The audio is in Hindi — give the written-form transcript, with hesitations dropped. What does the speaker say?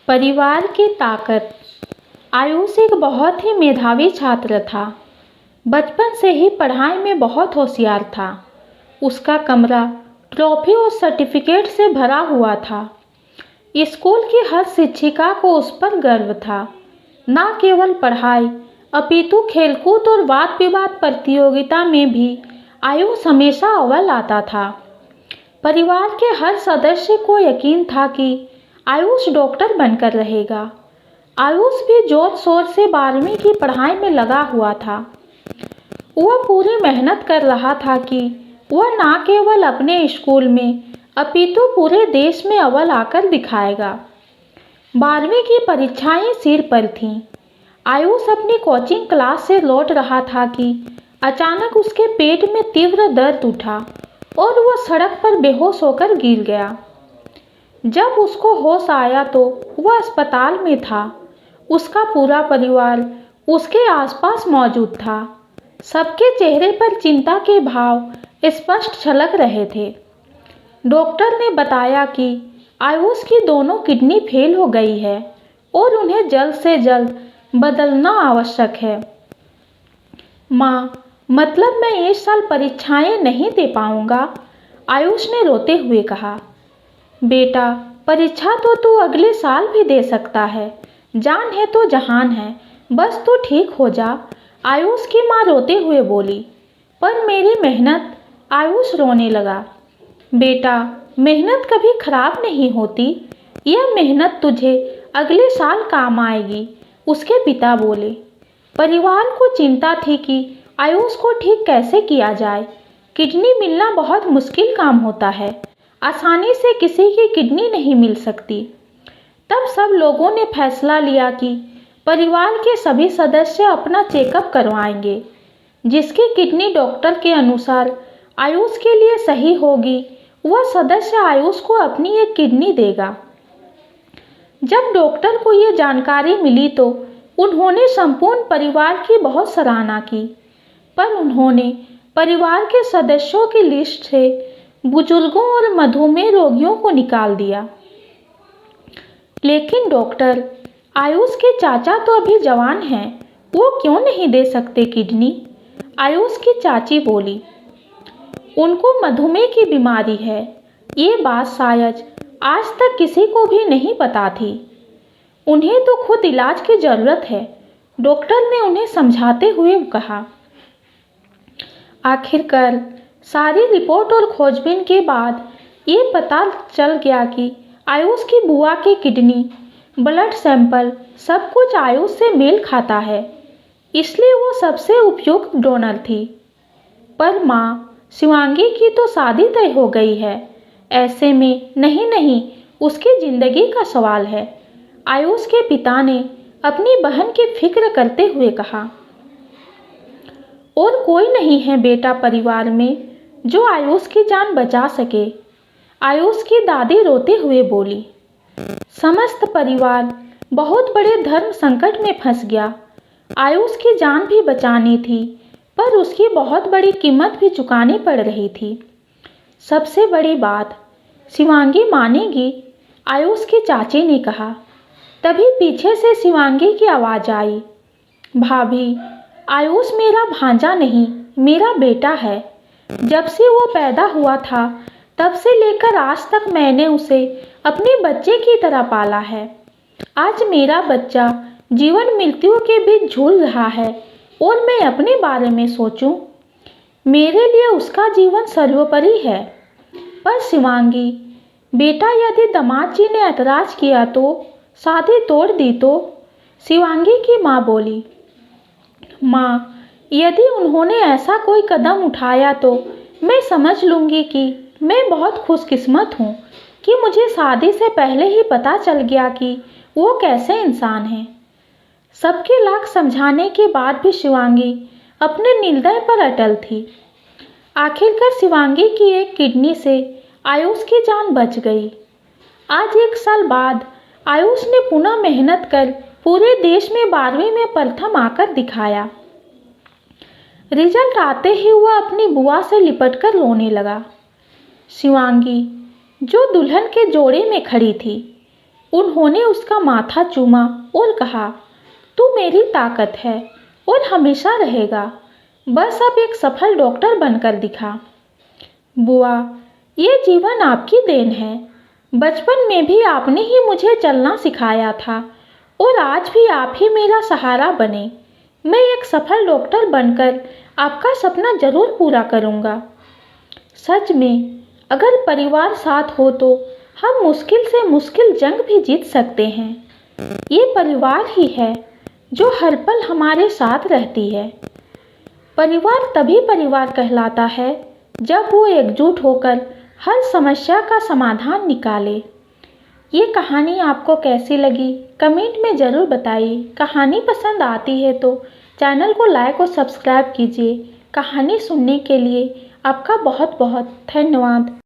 परिवार की ताकत। आयुष एक बहुत ही मेधावी छात्र था। बचपन से ही पढ़ाई में बहुत होशियार था। उसका कमरा ट्रॉफी और सर्टिफिकेट से भरा हुआ था। स्कूल की हर शिक्षिका को उस पर गर्व था। न केवल पढ़ाई अपितु खेलकूद और वाद विवाद प्रतियोगिता में भी आयुष हमेशा अव्वल आता था। परिवार के हर सदस्य को यकीन था कि आयुष डॉक्टर बनकर रहेगा। आयुष भी जोर शोर से 12वीं की पढ़ाई में लगा हुआ था। वह पूरी मेहनत कर रहा था कि वह न केवल अपने स्कूल में अपितु पूरे देश में अव्वल आकर दिखाएगा। 12वीं की परीक्षाएं सिर पर थीं। आयुष अपनी कोचिंग क्लास से लौट रहा था कि अचानक उसके पेट में तीव्र दर्द उठा और वह सड़क पर बेहोश होकर गिर गया। जब उसको होश आया तो वह अस्पताल में था। उसका पूरा परिवार उसके आसपास मौजूद था। सबके चेहरे पर चिंता के भाव स्पष्ट झलक रहे थे। डॉक्टर ने बताया कि आयुष की दोनों किडनी फेल हो गई है और उन्हें जल्द से जल्द बदलना आवश्यक है। माँ, मतलब मैं इस साल परीक्षाएं नहीं दे पाऊंगा, आयुष ने रोते हुए कहा। बेटा, परीक्षा तो तू अगले साल भी दे सकता है। जान है तो जहान है, बस तू ठीक हो जा, आयुष की माँ रोते हुए बोली। पर मेरी मेहनत, आयुष रोने लगा। बेटा, मेहनत कभी खराब नहीं होती। यह मेहनत तुझे अगले साल काम आएगी, उसके पिता बोले। परिवार को चिंता थी कि आयुष को ठीक कैसे किया जाए। किडनी मिलना बहुत मुश्किल काम होता है। आसानी से किसी की किडनी नहीं मिल सकती। तब सब लोगों ने फैसला लिया कि परिवार के सभी सदस्य अपना चेकअप करवाएंगे। जिसकी किडनी डॉक्टर के अनुसार आयुष के लिए सही होगी, वह सदस्य आयुष को अपनी एक किडनी देगा। जब डॉक्टर को ये जानकारी मिली तो उन्होंने संपूर्ण परिवार की बहुत सराहना की। पर उन्होंने परिवार के सदस्यों की लिस्ट से बुजुर्गों और मधुमेह रोगियों को निकाल दिया। लेकिन डॉक्टर, आयुष के चाचा तो अभी जवान हैं, वो क्यों नहीं दे सकते किडनी? आयुष की चाची बोली। उनको मधुमेह की बीमारी है। ये बात शायद आज तक किसी को भी नहीं पता थी। उन्हें तो खुद इलाज की जरूरत है, डॉक्टर ने उन्हें समझाते हुए कहा। आखिरकार सारी रिपोर्ट और खोजबीन के बाद ये पता चल गया कि आयुष की बुआ की किडनी, ब्लड सैंपल सब कुछ आयुष से मेल खाता है, इसलिए वो सबसे उपयुक्त डोनर थी। पर माँ, शिवांगी की तो शादी तय हो गई है। ऐसे में नहीं, उसकी जिंदगी का सवाल है, आयुष के पिता ने अपनी बहन की फिक्र करते हुए कहा। और कोई नहीं है बेटा परिवार में जो आयुष की जान बचा सके, आयुष की दादी रोते हुए बोली। समस्त परिवार बहुत बड़े धर्म संकट में फंस गया। आयुष की जान भी बचानी थी, पर उसकी बहुत बड़ी कीमत भी चुकानी पड़ रही थी। सबसे बड़ी बात, शिवांगी मानेगी, आयुष की चाची ने कहा। तभी पीछे से शिवांगी की आवाज़ आई। भाभी, आयुष मेरा भांजा नहीं, मेरा बेटा है। जब से वो पैदा हुआ था तब से लेकर आज तक मैंने उसे अपने बच्चे की तरह पाला है। आज मेरा बच्चा जीवन मृत्यु के बीच झूल रहा है और मैं अपने बारे में सोचूं, मेरे लिए उसका जीवन सर्वोपरि है। पर शिवांगी, बेटा, यदि दामाद जी ने ऐतराज किया तो शादी तोड़ दी तो? शिवांगी की माँ बोली। माँ, यदि उन्होंने ऐसा कोई कदम उठाया तो मैं समझ लूँगी कि मैं बहुत खुशकिस्मत हूँ कि मुझे शादी से पहले ही पता चल गया कि वो कैसे इंसान हैं। सबके लाख समझाने के बाद भी शिवांगी अपने निर्णय पर अटल थी। आखिरकार शिवांगी की एक किडनी से आयुष की जान बच गई। आज 1 साल बाद आयुष ने पुनः मेहनत कर पूरे देश में 12वीं में प्रथम आकर दिखाया। रिजल्ट आते ही वह अपनी बुआ से लिपटकर रोने लगा। शिवांगी, जो दुल्हन के जोड़े में खड़ी थी, उन्होंने उसका माथा चूमा और कहा, तू मेरी ताकत है और हमेशा रहेगा। बस अब एक सफल डॉक्टर बनकर दिखा। बुआ, ये जीवन आपकी देन है। बचपन में भी आपने ही मुझे चलना सिखाया था और आज भी आप ही मेरा सहारा बने। मैं एक सफल डॉक्टर बनकर आपका सपना जरूर पूरा करूँगा। सच में, अगर परिवार साथ हो तो हम मुश्किल से मुश्किल जंग भी जीत सकते हैं। ये परिवार ही है जो हर पल हमारे साथ रहती है। परिवार तभी परिवार कहलाता है जब वो एकजुट होकर हर समस्या का समाधान निकाले। ये कहानी आपको कैसी लगी कमेंट में ज़रूर बताइए। कहानी पसंद आती है तो चैनल को लाइक और सब्सक्राइब कीजिए। कहानी सुनने के लिए आपका बहुत बहुत धन्यवाद।